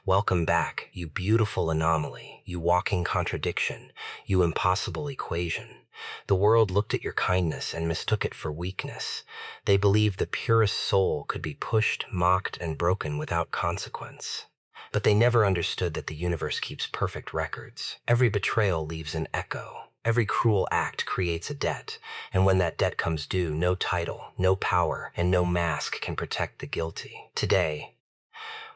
Welcome back, you beautiful anomaly, you walking contradiction, you impossible equation. The world looked at your kindness and mistook it for weakness. They believed the purest soul could be pushed, mocked, and broken without consequence. But they never understood that the universe keeps perfect records. Every betrayal leaves an echo. Every cruel act creates a debt, and when that debt comes due, no title, no power, and no mask can protect the guilty. Today,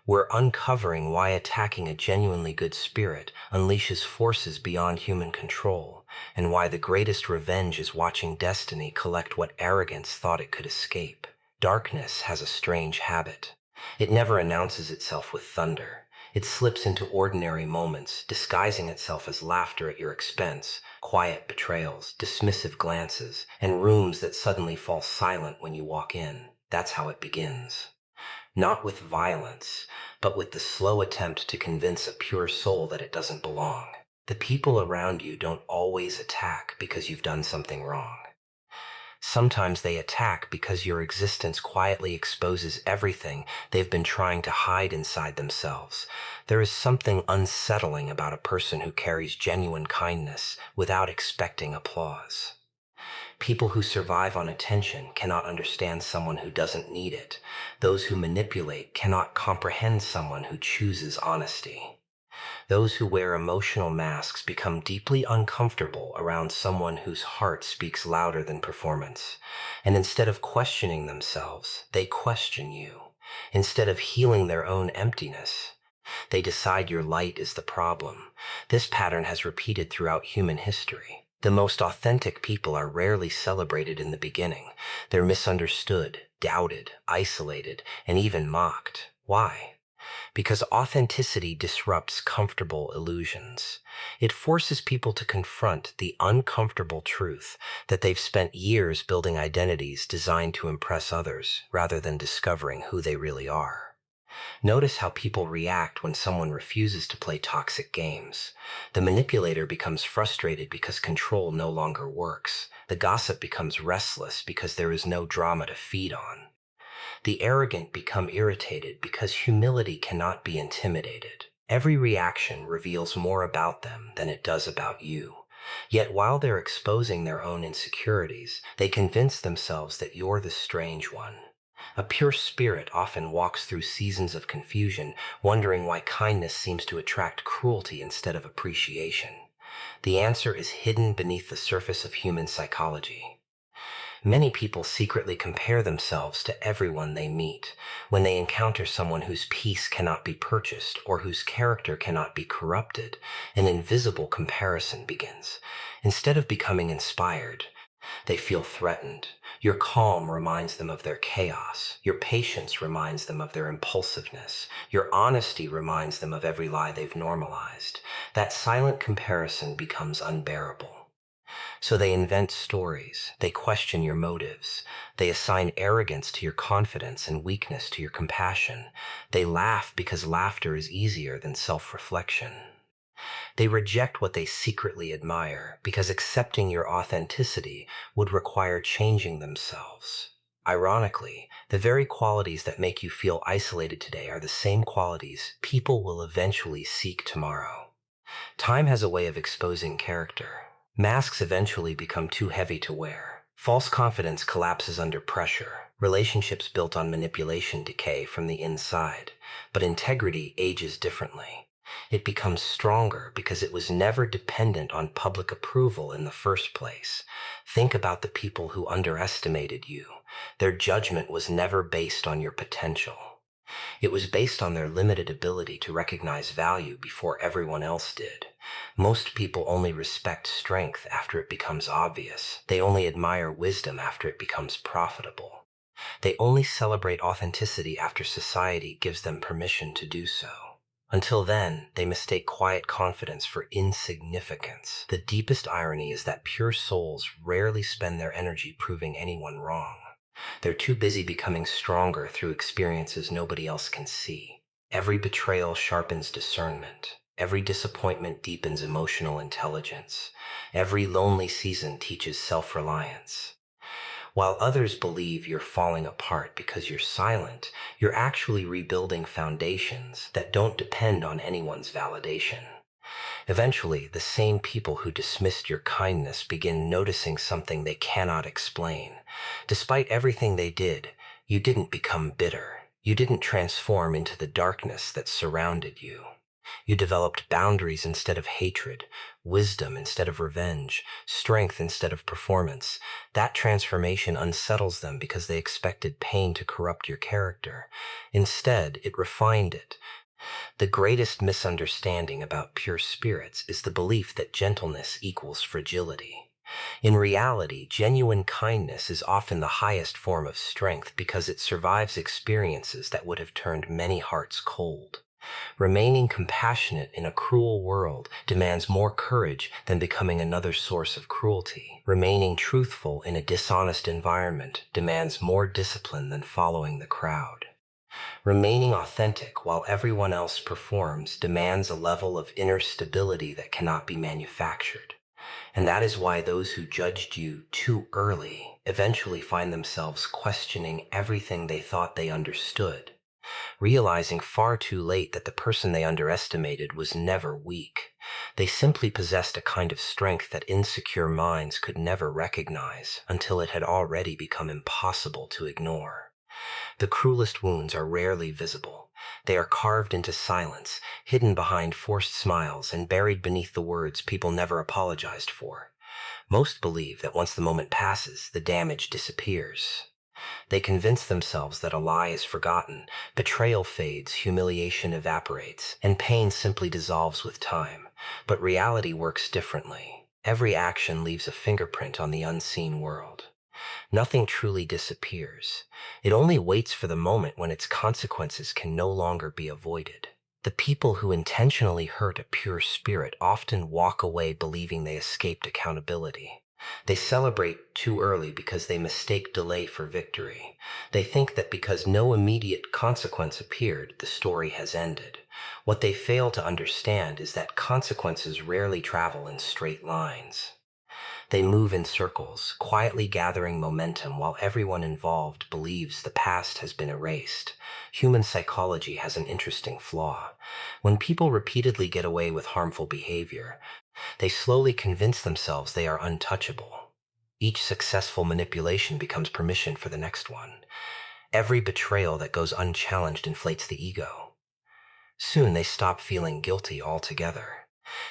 we're uncovering why attacking a genuinely good spirit unleashes forces beyond human control, and why the greatest revenge is watching destiny collect what arrogance thought it could escape. Darkness has a strange habit. It never announces itself with thunder. It slips into ordinary moments, disguising itself as laughter at your expense, quiet betrayals, dismissive glances, and rooms that suddenly fall silent when you walk in. That's how it begins. Not with violence, but with the slow attempt to convince a pure soul that it doesn't belong. The people around you don't always attack because you've done something wrong. Sometimes they attack because your existence quietly exposes everything they've been trying to hide inside themselves. There is something unsettling about a person who carries genuine kindness without expecting applause. People who survive on attention cannot understand someone who doesn't need it. Those who manipulate cannot comprehend someone who chooses honesty. Those who wear emotional masks become deeply uncomfortable around someone whose heart speaks louder than performance. And instead of questioning themselves, they question you. Instead of healing their own emptiness, they decide your light is the problem. This pattern has repeated throughout human history. The most authentic people are rarely celebrated in the beginning. They're misunderstood, doubted, isolated, and even mocked. Why? Because authenticity disrupts comfortable illusions. It forces people to confront the uncomfortable truth that they've spent years building identities designed to impress others rather than discovering who they really are. Notice how people react when someone refuses to play toxic games. The manipulator becomes frustrated because control no longer works. The gossip becomes restless because there is no drama to feed on. The arrogant become irritated because humility cannot be intimidated. Every reaction reveals more about them than it does about you. Yet while they're exposing their own insecurities, they convince themselves that you're the strange one. A pure spirit often walks through seasons of confusion, wondering why kindness seems to attract cruelty instead of appreciation. The answer is hidden beneath the surface of human psychology. Many people secretly compare themselves to everyone they meet. When they encounter someone whose peace cannot be purchased or whose character cannot be corrupted, an invisible comparison begins. Instead of becoming inspired, they feel threatened. Your calm reminds them of their chaos. Your patience reminds them of their impulsiveness. Your honesty reminds them of every lie they've normalized. That silent comparison becomes unbearable. So they invent stories. They question your motives. They assign arrogance to your confidence and weakness to your compassion. They laugh because laughter is easier than self-reflection. They reject what they secretly admire because accepting your authenticity would require changing themselves. Ironically, the very qualities that make you feel isolated today are the same qualities people will eventually seek tomorrow. Time has a way of exposing character. Masks eventually become too heavy to wear. False confidence collapses under pressure. Relationships built on manipulation decay from the inside. But integrity ages differently. It becomes stronger because it was never dependent on public approval in the first place. Think about the people who underestimated you. Their judgment was never based on your potential. It was based on their limited ability to recognize value before everyone else did. Most people only respect strength after it becomes obvious. They only admire wisdom after it becomes profitable. They only celebrate authenticity after society gives them permission to do so. Until then, they mistake quiet confidence for insignificance. The deepest irony is that pure souls rarely spend their energy proving anyone wrong. They're too busy becoming stronger through experiences nobody else can see. Every betrayal sharpens discernment. Every disappointment deepens emotional intelligence. Every lonely season teaches self-reliance. While others believe you're falling apart because you're silent, you're actually rebuilding foundations that don't depend on anyone's validation. Eventually, the same people who dismissed your kindness begin noticing something they cannot explain. Despite everything they did, you didn't become bitter. You didn't transform into the darkness that surrounded you. You developed boundaries instead of hatred, wisdom instead of revenge, strength instead of performance. That transformation unsettles them because they expected pain to corrupt your character. Instead, it refined it. The greatest misunderstanding about pure spirits is the belief that gentleness equals fragility. In reality, genuine kindness is often the highest form of strength because it survives experiences that would have turned many hearts cold. Remaining compassionate in a cruel world demands more courage than becoming another source of cruelty. Remaining truthful in a dishonest environment demands more discipline than following the crowd. Remaining authentic while everyone else performs demands a level of inner stability that cannot be manufactured. And that is why those who judged you too early eventually find themselves questioning everything they thought they understood, realizing far too late that the person they underestimated was never weak. They simply possessed a kind of strength that insecure minds could never recognize until it had already become impossible to ignore. The cruelest wounds are rarely visible. They are carved into silence, hidden behind forced smiles, and buried beneath the words people never apologized for. Most believe that once the moment passes, the damage disappears. They convince themselves that a lie is forgotten, betrayal fades, humiliation evaporates, and pain simply dissolves with time. But reality works differently. Every action leaves a fingerprint on the unseen world. Nothing truly disappears. It only waits for the moment when its consequences can no longer be avoided. The people who intentionally hurt a pure spirit often walk away believing they escaped accountability. They celebrate too early because they mistake delay for victory. They think that because no immediate consequence appeared, the story has ended. What they fail to understand is that consequences rarely travel in straight lines. They move in circles, quietly gathering momentum while everyone involved believes the past has been erased. Human psychology has an interesting flaw. When people repeatedly get away with harmful behavior, they slowly convince themselves they are untouchable. Each successful manipulation becomes permission for the next one. Every betrayal that goes unchallenged inflates the ego. Soon they stop feeling guilty altogether.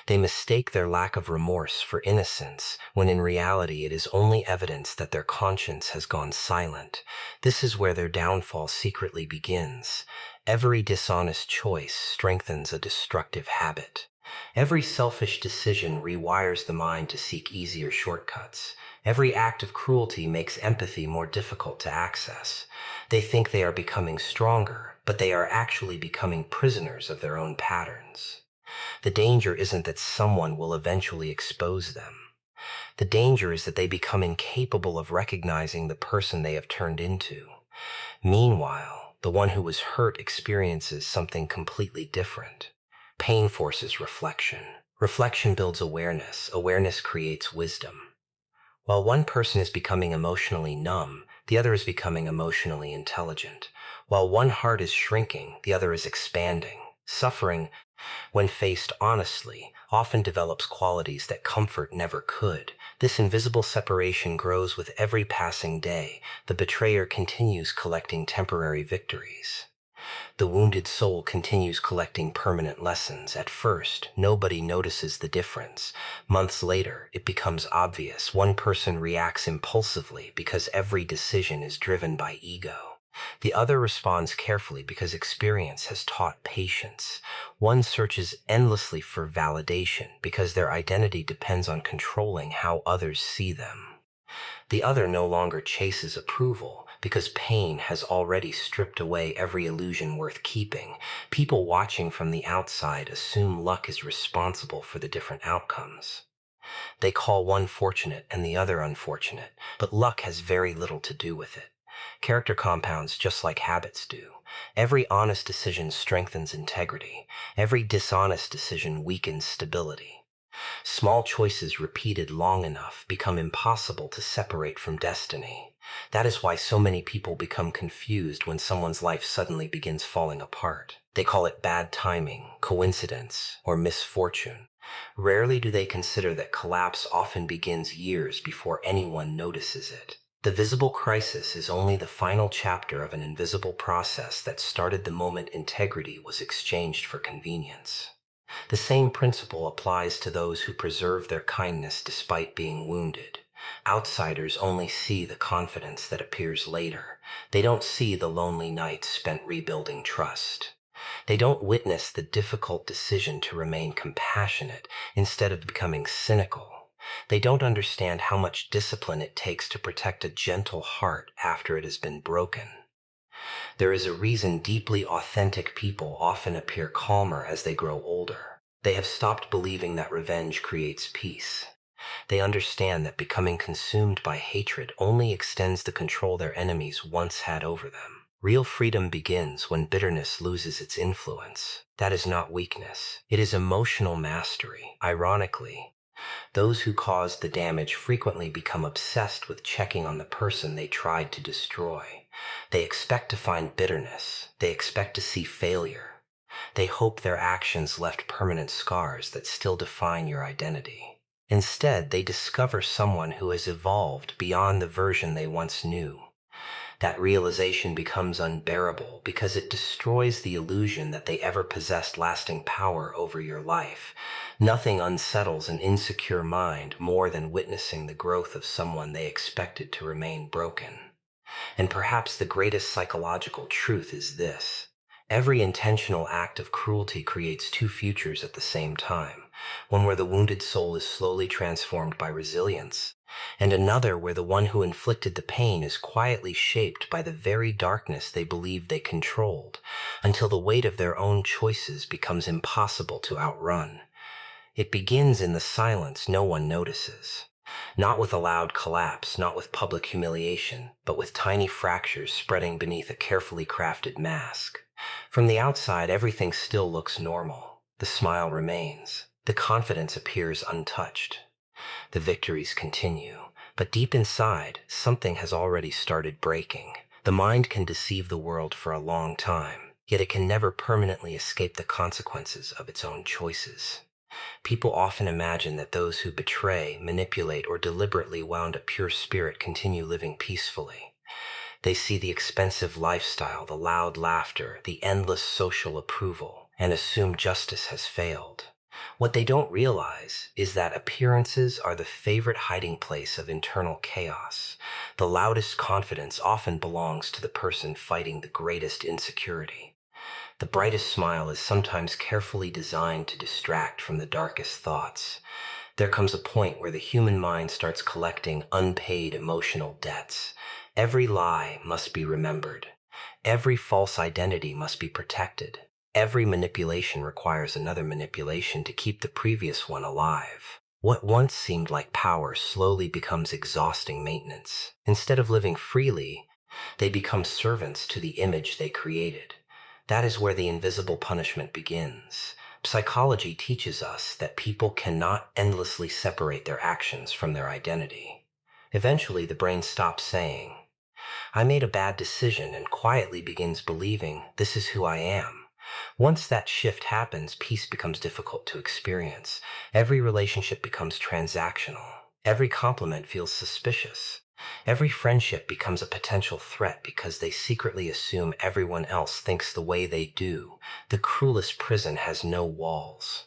They mistake their lack of remorse for innocence, when in reality it is only evidence that their conscience has gone silent. This is where their downfall secretly begins. Every dishonest choice strengthens a destructive habit. Every selfish decision rewires the mind to seek easier shortcuts. Every act of cruelty makes empathy more difficult to access. They think they are becoming stronger, but they are actually becoming prisoners of their own patterns. The danger isn't that someone will eventually expose them. The danger is that they become incapable of recognizing the person they have turned into. Meanwhile, the one who was hurt experiences something completely different. Pain forces reflection. Reflection builds awareness. Awareness creates wisdom. While one person is becoming emotionally numb, the other is becoming emotionally intelligent. While one heart is shrinking, the other is expanding. Suffering, when faced honestly, often develops qualities that comfort never could. This invisible separation grows with every passing day. The betrayer continues collecting temporary victories. The wounded soul continues collecting permanent lessons. At first, nobody notices the difference. Months later, it becomes obvious. One person reacts impulsively because every decision is driven by ego. The other responds carefully because experience has taught patience. One searches endlessly for validation because their identity depends on controlling how others see them. The other no longer chases approval because pain has already stripped away every illusion worth keeping. People watching from the outside assume luck is responsible for the different outcomes. They call one fortunate and the other unfortunate, but luck has very little to do with it. Character compounds just like habits do. Every honest decision strengthens integrity. Every dishonest decision weakens stability. Small choices repeated long enough become impossible to separate from destiny. That is why so many people become confused when someone's life suddenly begins falling apart. They call it bad timing, coincidence, or misfortune. Rarely do they consider that collapse often begins years before anyone notices it. The visible crisis is only the final chapter of an invisible process that started the moment integrity was exchanged for convenience. The same principle applies to those who preserve their kindness despite being wounded. Outsiders only see the confidence that appears later. They don't see the lonely nights spent rebuilding trust. They don't witness the difficult decision to remain compassionate instead of becoming cynical. They don't understand how much discipline it takes to protect a gentle heart after it has been broken. There is a reason deeply authentic people often appear calmer as they grow older. They have stopped believing that revenge creates peace. They understand that becoming consumed by hatred only extends the control their enemies once had over them. Real freedom begins when bitterness loses its influence. That is not weakness. It is emotional mastery. Ironically, those who caused the damage frequently become obsessed with checking on the person they tried to destroy. They expect to find bitterness. They expect to see failure. They hope their actions left permanent scars that still define your identity. Instead, they discover someone who has evolved beyond the version they once knew. That realization becomes unbearable because it destroys the illusion that they ever possessed lasting power over your life. Nothing unsettles an insecure mind more than witnessing the growth of someone they expected to remain broken. And perhaps the greatest psychological truth is this. Every intentional act of cruelty creates two futures at the same time, one where the wounded soul is slowly transformed by resilience, and another where the one who inflicted the pain is quietly shaped by the very darkness they believed they controlled, until the weight of their own choices becomes impossible to outrun. It begins in the silence no one notices. Not with a loud collapse, not with public humiliation, but with tiny fractures spreading beneath a carefully crafted mask. From the outside, everything still looks normal. The smile remains. The confidence appears untouched. The victories continue. But deep inside, something has already started breaking. The mind can deceive the world for a long time, yet it can never permanently escape the consequences of its own choices. People often imagine that those who betray, manipulate, or deliberately wound a pure spirit continue living peacefully. They see the expensive lifestyle, the loud laughter, the endless social approval, and assume justice has failed. What they don't realize is that appearances are the favorite hiding place of internal chaos. The loudest confidence often belongs to the person fighting the greatest insecurity. The brightest smile is sometimes carefully designed to distract from the darkest thoughts. There comes a point where the human mind starts collecting unpaid emotional debts. Every lie must be remembered. Every false identity must be protected. Every manipulation requires another manipulation to keep the previous one alive. What once seemed like power slowly becomes exhausting maintenance. Instead of living freely, they become servants to the image they created. That is where the invisible punishment begins. Psychology teaches us that people cannot endlessly separate their actions from their identity. Eventually, the brain stops saying, I made a bad decision, and quietly begins believing, this is who I am. Once that shift happens, peace becomes difficult to experience. Every relationship becomes transactional. Every compliment feels suspicious. Every friendship becomes a potential threat because they secretly assume everyone else thinks the way they do. The cruelest prison has no walls.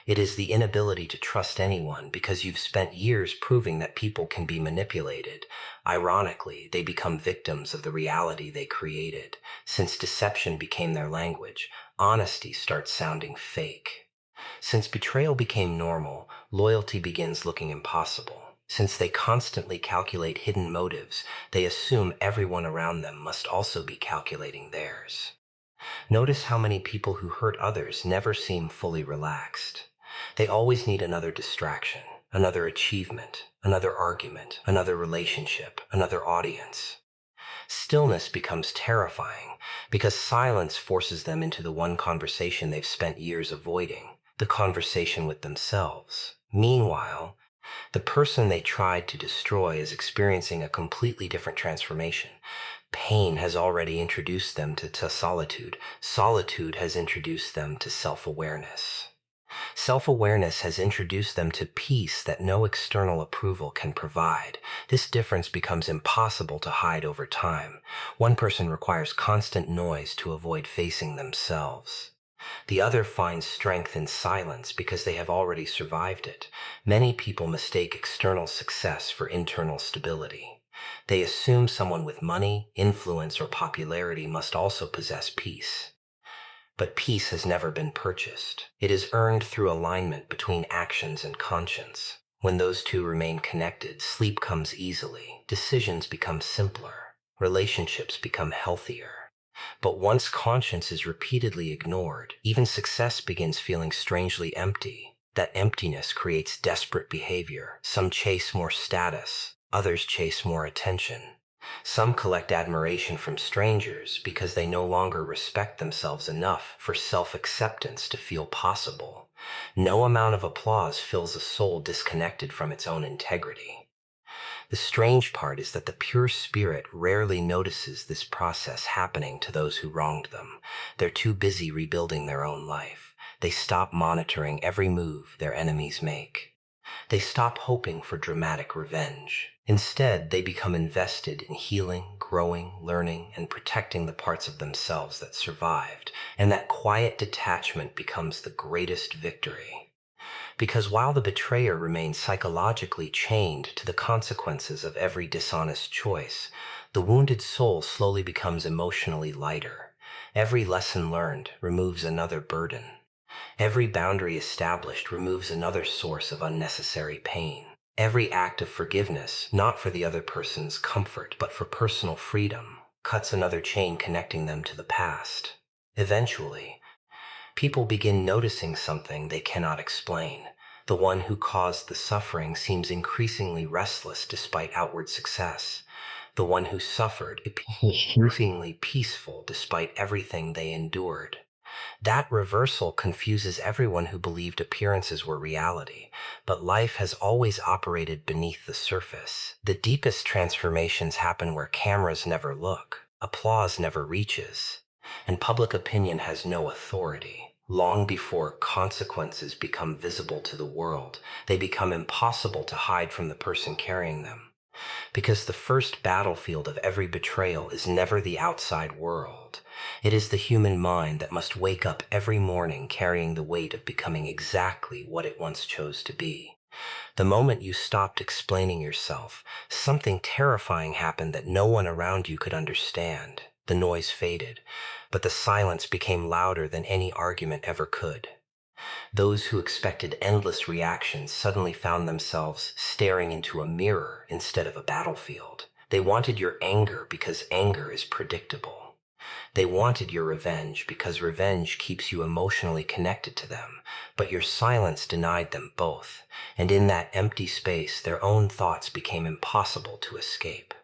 It is the inability to trust anyone because you've spent years proving that people can be manipulated. Ironically, they become victims of the reality they created. Since deception became their language, honesty starts sounding fake. Since betrayal became normal, loyalty begins looking impossible. Since they constantly calculate hidden motives, they assume everyone around them must also be calculating theirs. Notice how many people who hurt others never seem fully relaxed. They always need another distraction, another achievement, another argument, another relationship, another audience. Stillness becomes terrifying because silence forces them into the one conversation they've spent years avoiding. the conversation with themselves. Meanwhile, the person they tried to destroy is experiencing a completely different transformation. Pain has already introduced them to solitude. Solitude has introduced them to self-awareness. Self-awareness has introduced them to peace that no external approval can provide. This difference becomes impossible to hide over time. One person requires constant noise to avoid facing themselves. The other finds strength in silence because they have already survived it. Many people mistake external success for internal stability. They assume someone with money, influence, or popularity must also possess peace. But peace has never been purchased. It is earned through alignment between actions and conscience. When those two remain connected, sleep comes easily, decisions become simpler, relationships become healthier. But once conscience is repeatedly ignored, even success begins feeling strangely empty. That emptiness creates desperate behavior. Some chase more status, others chase more attention. Some collect admiration from strangers because they no longer respect themselves enough for self-acceptance to feel possible. No amount of applause fills a soul disconnected from its own integrity. The strange part is that the pure spirit rarely notices this process happening to those who wronged them. They're too busy rebuilding their own life. They stop monitoring every move their enemies make. They stop hoping for dramatic revenge. Instead, they become invested in healing, growing, learning, and protecting the parts of themselves that survived. And that quiet detachment becomes the greatest victory. Because while the betrayer remains psychologically chained to the consequences of every dishonest choice, the wounded soul slowly becomes emotionally lighter. Every lesson learned removes another burden. Every boundary established removes another source of unnecessary pain. Every act of forgiveness, not for the other person's comfort, but for personal freedom, cuts another chain connecting them to the past. Eventually, people begin noticing something they cannot explain. The one who caused the suffering seems increasingly restless despite outward success. The one who suffered increasingly peaceful despite everything they endured. That reversal confuses everyone who believed appearances were reality, but life has always operated beneath the surface. The deepest transformations happen where cameras never look, applause never reaches, and public opinion has no authority. Long before consequences become visible to the world, they become impossible to hide from the person carrying them. Because the first battlefield of every betrayal is never the outside world. It is the human mind that must wake up every morning carrying the weight of becoming exactly what it once chose to be. The moment you stopped explaining yourself, something terrifying happened that no one around you could understand. The noise faded, but the silence became louder than any argument ever could. Those who expected endless reactions suddenly found themselves staring into a mirror instead of a battlefield. They wanted your anger because anger is predictable. They wanted your revenge because revenge keeps you emotionally connected to them, but your silence denied them both, and in that empty space, their own thoughts became impossible to escape.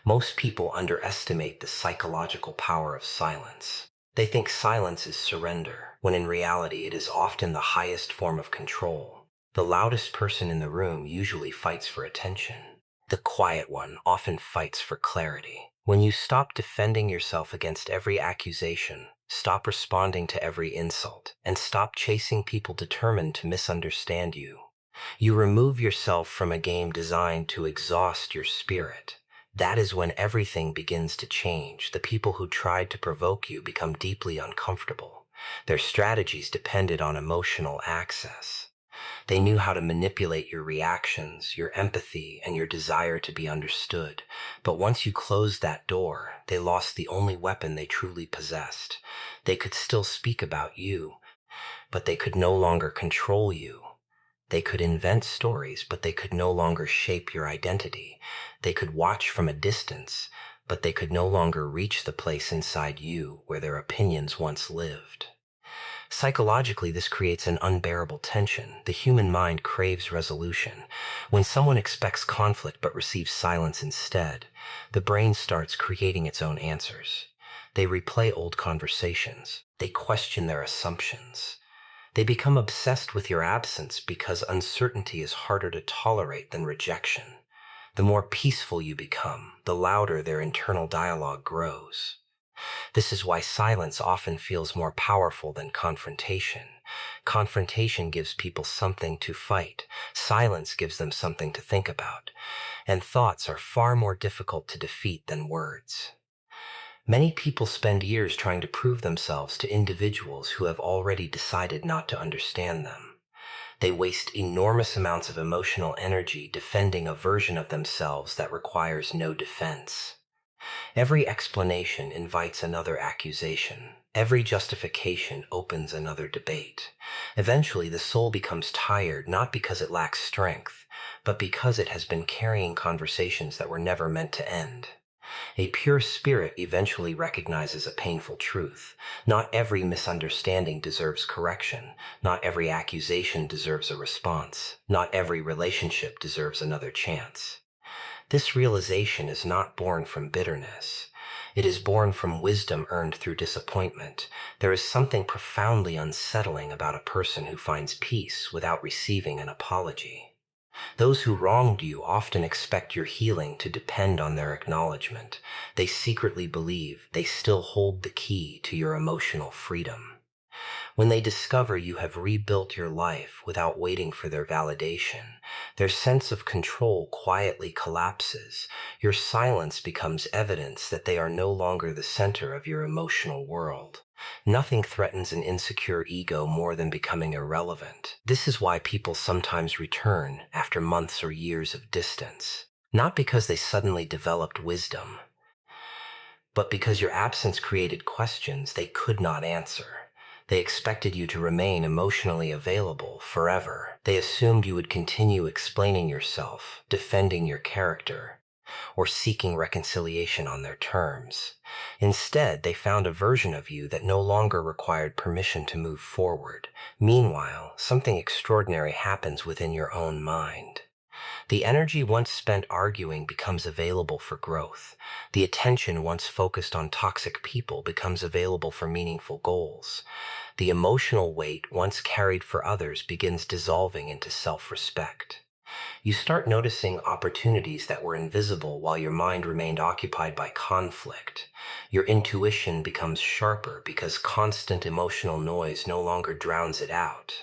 Most people underestimate the psychological power of silence. They think silence is surrender, when in reality it is often the highest form of control. The loudest person in the room usually fights for attention. The quiet one often fights for clarity. When you stop defending yourself against every accusation, stop responding to every insult, and stop chasing people determined to misunderstand you, you remove yourself from a game designed to exhaust your spirit. That is when everything begins to change. The people who tried to provoke you become deeply uncomfortable. Their strategies depended on emotional access. They knew how to manipulate your reactions, your empathy, and your desire to be understood. But once you closed that door, they lost the only weapon they truly possessed. They could still speak about you, but they could no longer control you. They could invent stories, but they could no longer shape your identity. They could watch from a distance, but they could no longer reach the place inside you where their opinions once lived. Psychologically, this creates an unbearable tension. The human mind craves resolution. When someone expects conflict but receives silence instead, the brain starts creating its own answers. They replay old conversations. They question their assumptions. They become obsessed with your absence because uncertainty is harder to tolerate than rejection. The more peaceful you become, the louder their internal dialogue grows. This is why silence often feels more powerful than confrontation. Confrontation gives people something to fight. Silence gives them something to think about. And thoughts are far more difficult to defeat than words. Many people spend years trying to prove themselves to individuals who have already decided not to understand them. They waste enormous amounts of emotional energy defending a version of themselves that requires no defense. Every explanation invites another accusation. Every justification opens another debate. Eventually, the soul becomes tired not because it lacks strength, but because it has been carrying conversations that were never meant to end. A pure spirit eventually recognizes a painful truth. Not every misunderstanding deserves correction. Not every accusation deserves a response. Not every relationship deserves another chance. This realization is not born from bitterness. It is born from wisdom earned through disappointment. There is something profoundly unsettling about a person who finds peace without receiving an apology. Those who wronged you often expect your healing to depend on their acknowledgement. They secretly believe they still hold the key to your emotional freedom. When they discover you have rebuilt your life without waiting for their validation, their sense of control quietly collapses. Your silence becomes evidence that they are no longer the center of your emotional world. Nothing threatens an insecure ego more than becoming irrelevant. This is why people sometimes return after months or years of distance. Not because they suddenly developed wisdom, but because your absence created questions they could not answer. They expected you to remain emotionally available forever. They assumed you would continue explaining yourself, defending your character, or seeking reconciliation on their terms. Instead, they found a version of you that no longer required permission to move forward. Meanwhile, something extraordinary happens within your own mind. The energy once spent arguing becomes available for growth. The attention once focused on toxic people becomes available for meaningful goals. The emotional weight once carried for others begins dissolving into self-respect. You start noticing opportunities that were invisible while your mind remained occupied by conflict. Your intuition becomes sharper because constant emotional noise no longer drowns it out.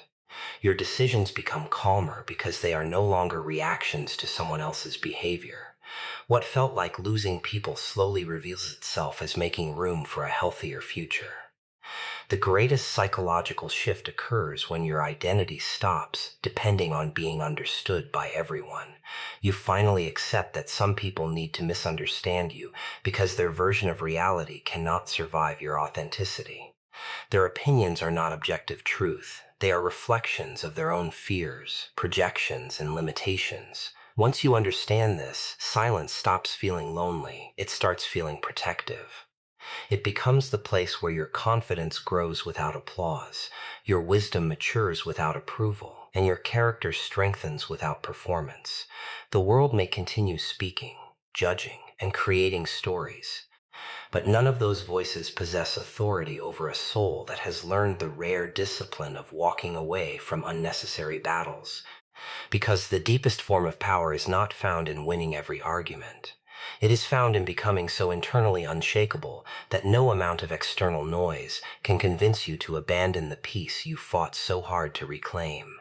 Your decisions become calmer because they are no longer reactions to someone else's behavior. What felt like losing people slowly reveals itself as making room for a healthier future. The greatest psychological shift occurs when your identity stops depending on being understood by everyone. You finally accept that some people need to misunderstand you because their version of reality cannot survive your authenticity. Their opinions are not objective truth. They are reflections of their own fears, projections, and limitations. Once you understand this, silence stops feeling lonely. It starts feeling protective. It becomes the place where your confidence grows without applause, your wisdom matures without approval, and your character strengthens without performance. The world may continue speaking, judging, and creating stories, but none of those voices possess authority over a soul that has learned the rare discipline of walking away from unnecessary battles. Because the deepest form of power is not found in winning every argument. It is found in becoming so internally unshakable that no amount of external noise can convince you to abandon the peace you fought so hard to reclaim.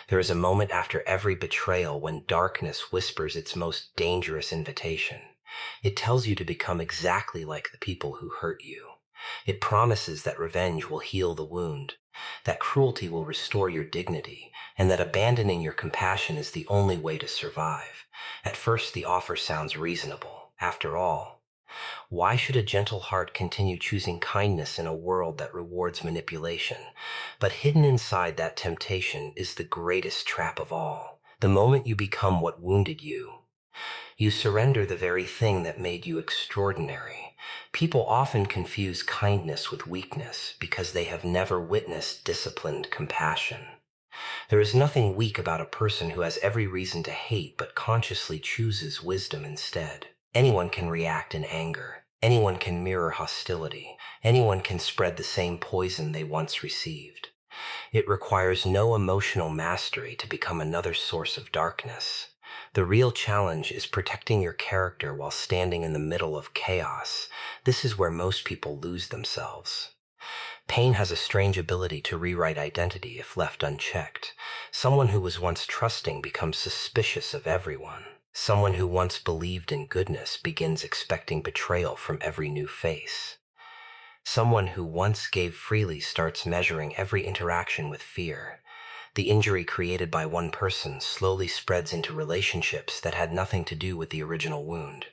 There is a moment after every betrayal when darkness whispers its most dangerous invitation. It tells you to become exactly like the people who hurt you. It promises that revenge will heal the wound, that cruelty will restore your dignity, and that abandoning your compassion is the only way to survive. At first, the offer sounds reasonable. After all, why should a gentle heart continue choosing kindness in a world that rewards manipulation? But hidden inside that temptation is the greatest trap of all. The moment you become what wounded you, you surrender the very thing that made you extraordinary. People often confuse kindness with weakness because they have never witnessed disciplined compassion. There is nothing weak about a person who has every reason to hate but consciously chooses wisdom instead. Anyone can react in anger. Anyone can mirror hostility. Anyone can spread the same poison they once received. It requires no emotional mastery to become another source of darkness. The real challenge is protecting your character while standing in the middle of chaos. This is where most people lose themselves. Pain has a strange ability to rewrite identity if left unchecked. Someone who was once trusting becomes suspicious of everyone. Someone who once believed in goodness begins expecting betrayal from every new face. Someone who once gave freely starts measuring every interaction with fear. The injury created by one person slowly spreads into relationships that had nothing to do with the original wound.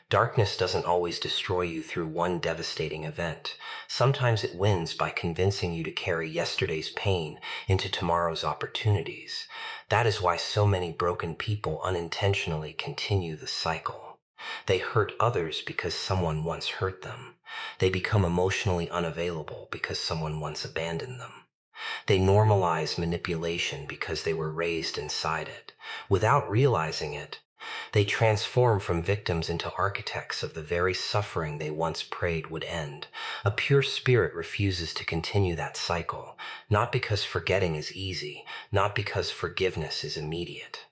Darkness doesn't always destroy you through one devastating event. Sometimes it wins by convincing you to carry yesterday's pain into tomorrow's opportunities. That is why so many broken people unintentionally continue the cycle. They hurt others because someone once hurt them. They become emotionally unavailable because someone once abandoned them. They normalize manipulation because they were raised inside it. Without realizing it, they transform from victims into architects of the very suffering they once prayed would end. A pure spirit refuses to continue that cycle, not because forgetting is easy, not because forgiveness is immediate,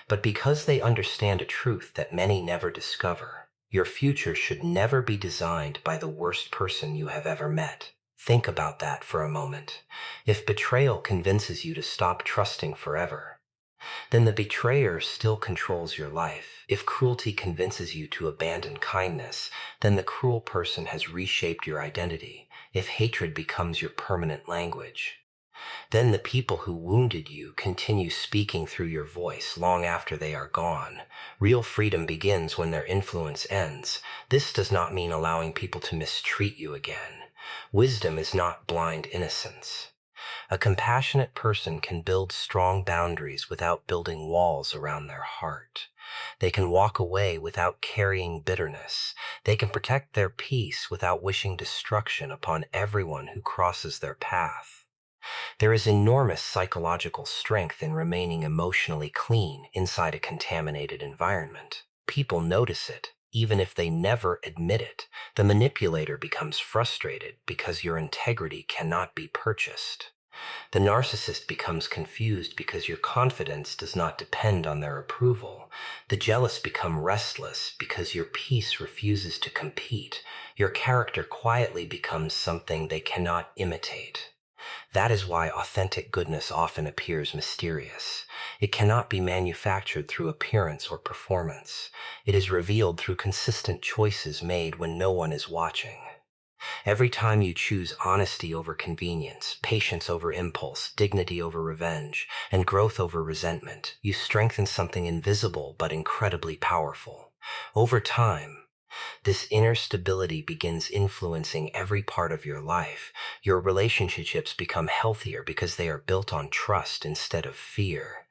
but because they understand a truth that many never discover. Your future should never be designed by the worst person you have ever met. Think about that for a moment. If betrayal convinces you to stop trusting forever, then the betrayer still controls your life. If cruelty convinces you to abandon kindness, then the cruel person has reshaped your identity. If hatred becomes your permanent language, then the people who wounded you continue speaking through your voice long after they are gone. Real freedom begins when their influence ends. This does not mean allowing people to mistreat you again. Wisdom is not blind innocence. A compassionate person can build strong boundaries without building walls around their heart. They can walk away without carrying bitterness. They can protect their peace without wishing destruction upon everyone who crosses their path. There is enormous psychological strength in remaining emotionally clean inside a contaminated environment. People notice it, even if they never admit it. The manipulator becomes frustrated because your integrity cannot be purchased. The narcissist becomes confused because your confidence does not depend on their approval. The jealous become restless because your peace refuses to compete. Your character quietly becomes something they cannot imitate. That is why authentic goodness often appears mysterious. It cannot be manufactured through appearance or performance. It is revealed through consistent choices made when no one is watching. Every time you choose honesty over convenience, patience over impulse, dignity over revenge, and growth over resentment, you strengthen something invisible but incredibly powerful. Over time, this inner stability begins influencing every part of your life. Your relationships become healthier because they are built on trust instead of fear.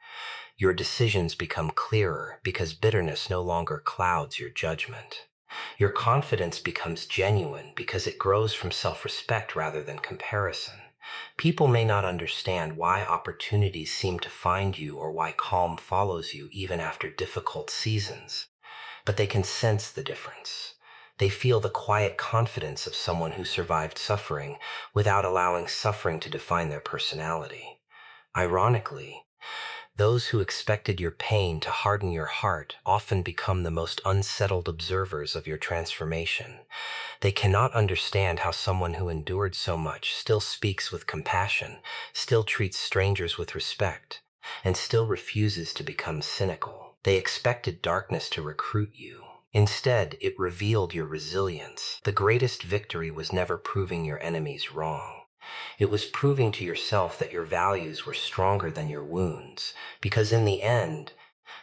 Your decisions become clearer because bitterness no longer clouds your judgment. Your confidence becomes genuine because it grows from self-respect rather than comparison. People may not understand why opportunities seem to find you or why calm follows you even after difficult seasons, but they can sense the difference. They feel the quiet confidence of someone who survived suffering without allowing suffering to define their personality. Ironically, those who expected your pain to harden your heart often become the most unsettled observers of your transformation. They cannot understand how someone who endured so much still speaks with compassion, still treats strangers with respect, and still refuses to become cynical. They expected darkness to recruit you. Instead, it revealed your resilience. The greatest victory was never proving your enemies wrong. It was proving to yourself that your values were stronger than your wounds, because in the end,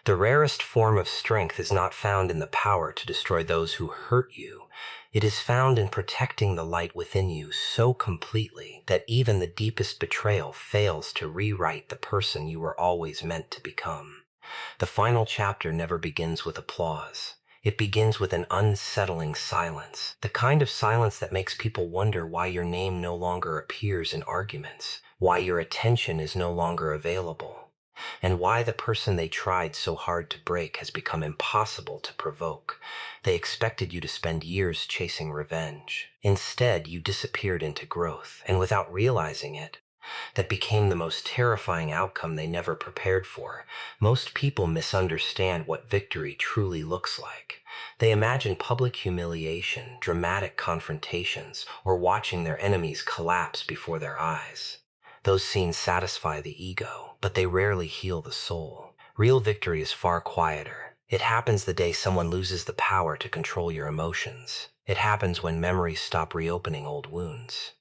the rarest form of strength is not found in the power to destroy those who hurt you. It is found in protecting the light within you so completely that even the deepest betrayal fails to rewrite the person you were always meant to become. The final chapter never begins with applause. It begins with an unsettling silence, the kind of silence that makes people wonder why your name no longer appears in arguments, why your attention is no longer available, and why the person they tried so hard to break has become impossible to provoke. They expected you to spend years chasing revenge. Instead, you disappeared into growth, and without realizing it, That became the most terrifying outcome they never prepared for. Most people misunderstand what victory truly looks like. They imagine public humiliation, dramatic confrontations, or watching their enemies collapse before their eyes. Those scenes satisfy the ego, but they rarely heal the soul. Real victory is far quieter. It happens the day someone loses the power to control your emotions. It happens when memories stop reopening old wounds.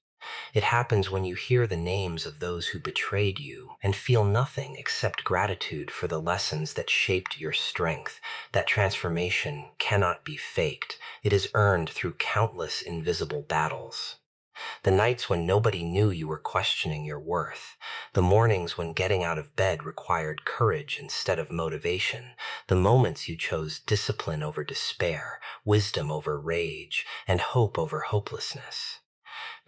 It happens when you hear the names of those who betrayed you and feel nothing except gratitude for the lessons that shaped your strength. That transformation cannot be faked. It is earned through countless invisible battles. The nights when nobody knew you were questioning your worth. The mornings when getting out of bed required courage instead of motivation. The moments you chose discipline over despair, wisdom over rage, and hope over hopelessness.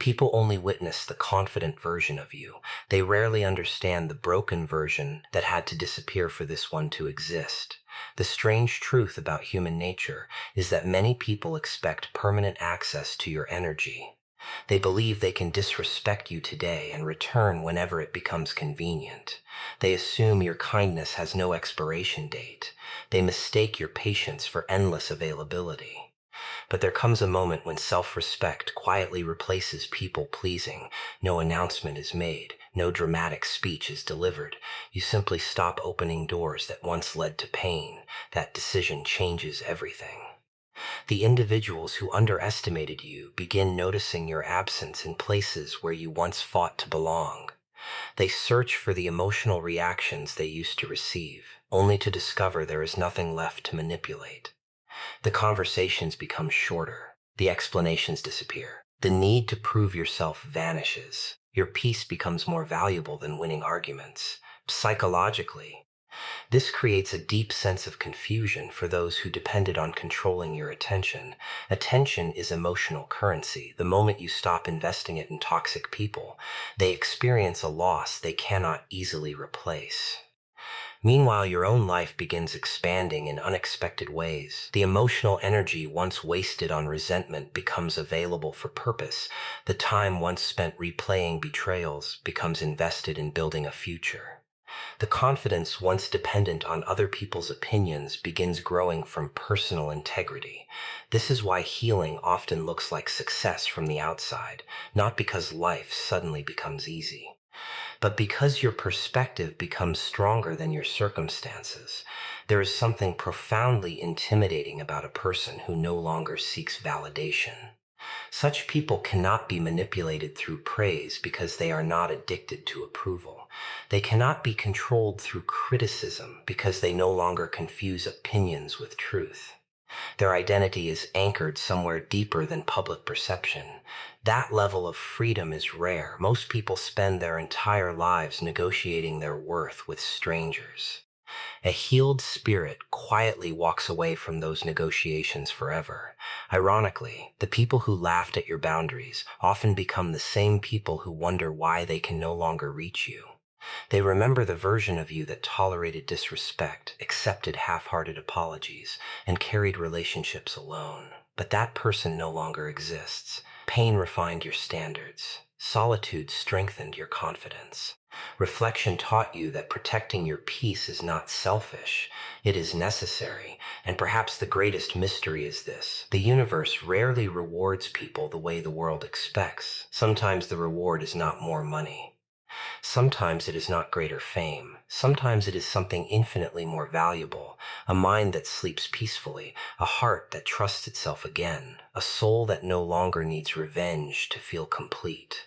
People only witness the confident version of you. They rarely understand the broken version that had to disappear for this one to exist. The strange truth about human nature is that many people expect permanent access to your energy. They believe they can disrespect you today and return whenever it becomes convenient. They assume your kindness has no expiration date. They mistake your patience for endless availability. But there comes a moment when self-respect quietly replaces people-pleasing. No announcement is made. No dramatic speech is delivered. You simply stop opening doors that once led to pain. That decision changes everything. The individuals who underestimated you begin noticing your absence in places where you once fought to belong. They search for the emotional reactions they used to receive, only to discover there is nothing left to manipulate. The conversations become shorter. The explanations disappear. The need to prove yourself vanishes. Your peace becomes more valuable than winning arguments. Psychologically, this creates a deep sense of confusion for those who depended on controlling your attention. Attention is emotional currency. The moment you stop investing it in toxic people, they experience a loss they cannot easily replace. Meanwhile, your own life begins expanding in unexpected ways. The emotional energy once wasted on resentment becomes available for purpose. The time once spent replaying betrayals becomes invested in building a future. The confidence once dependent on other people's opinions begins growing from personal integrity. This is why healing often looks like success from the outside, not because life suddenly becomes easy, but because your perspective becomes stronger than your circumstances. There is something profoundly intimidating about a person who no longer seeks validation. Such people cannot be manipulated through praise because they are not addicted to approval. They cannot be controlled through criticism because they no longer confuse opinions with truth. Their identity is anchored somewhere deeper than public perception. That level of freedom is rare. Most people spend their entire lives negotiating their worth with strangers. A healed spirit quietly walks away from those negotiations forever. Ironically, the people who laughed at your boundaries often become the same people who wonder why they can no longer reach you. They remember the version of you that tolerated disrespect, accepted half-hearted apologies, and carried relationships alone. But that person no longer exists. Pain refined your standards. Solitude strengthened your confidence. Reflection taught you that protecting your peace is not selfish, it is necessary. And perhaps the greatest mystery is this: the universe rarely rewards people the way the world expects. Sometimes the reward is not more money. Sometimes it is not greater fame. Sometimes it is something infinitely more valuable: a mind that sleeps peacefully, a heart that trusts itself again, a soul that no longer needs revenge to feel complete.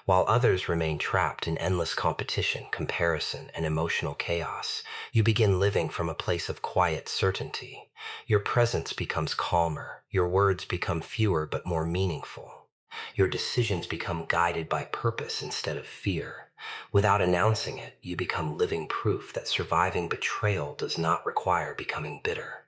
While others remain trapped in endless competition, comparison, and emotional chaos, you begin living from a place of quiet certainty. Your presence becomes calmer. Your words become fewer but more meaningful. Your decisions become guided by purpose instead of fear. Without announcing it, you become living proof that surviving betrayal does not require becoming bitter.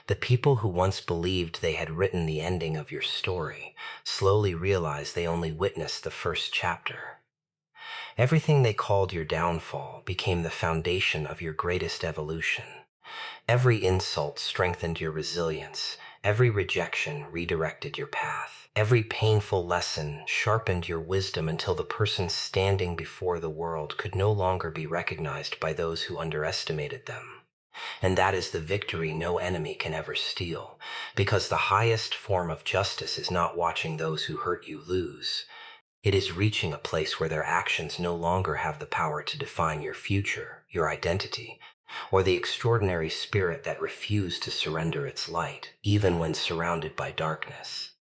The people who once believed they had written the ending of your story slowly realize they only witnessed the first chapter. Everything they called your downfall became the foundation of your greatest evolution. Every insult strengthened your resilience. Every rejection redirected your path. Every painful lesson sharpened your wisdom until the person standing before the world could no longer be recognized by those who underestimated them. And that is the victory no enemy can ever steal, because the highest form of justice is not watching those who hurt you lose. It is reaching a place where their actions no longer have the power to define your future, your identity, or the extraordinary spirit that refused to surrender its light, even when surrounded by darkness.